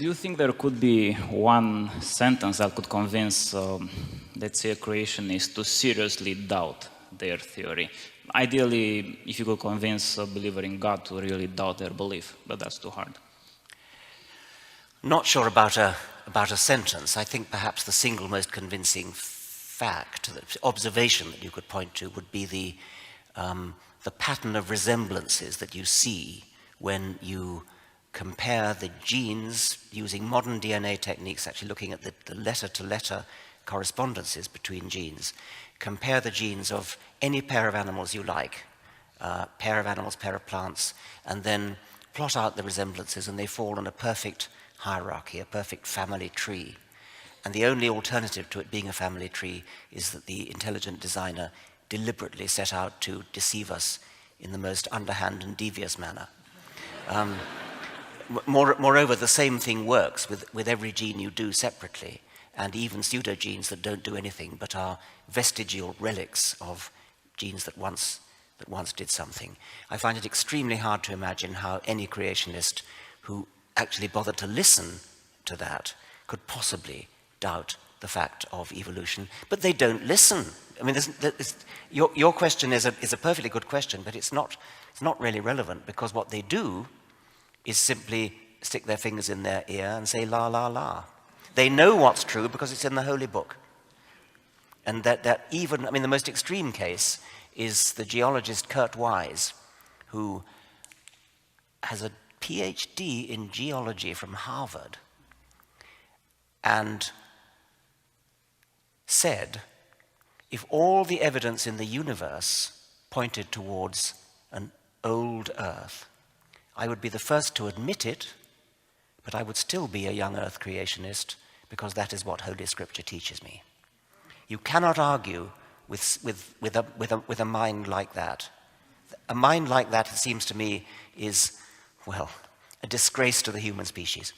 Do you think there could be one sentence that could convince, let's say, a creationist to seriously doubt their theory? Ideally, if you could convince a believer in God to really doubt their belief, but that's too hard. Not sure about a sentence. I think perhaps the single most convincing fact, the observation that you could point to would be the pattern of resemblances that you see when you compare the genes using modern DNA techniques, actually looking at the letter-to-letter correspondences between genes. Compare the genes of any pair of animals you like, pair of animals, pair of plants, and then plot out the resemblances, and they fall in a perfect hierarchy, a perfect family tree. And the only alternative to it being a family tree is that the intelligent designer deliberately set out to deceive us in the most underhand and devious manner. Moreover, the same thing works with every gene you do separately, and even pseudogenes that don't do anything but are vestigial relics of genes that once did something. I find it extremely hard to imagine how any creationist who actually bothered to listen to that could possibly doubt the fact of evolution. But they don't listen. I mean, your question is a perfectly good question, but it's not really relevant, because what they do is simply stick their fingers in their ear and say la la la. They know what's true because it's in the holy book. And that even, I mean, the most extreme case is the geologist Kurt Wise, who has a PhD in geology from Harvard, and said, if all the evidence in the universe pointed towards an old Earth, I would be the first to admit it, but I would still be a young Earth creationist, because that is what Holy Scripture teaches me. You cannot argue with a mind like that. A mind like that, it seems to me, is, well, a disgrace to the human species.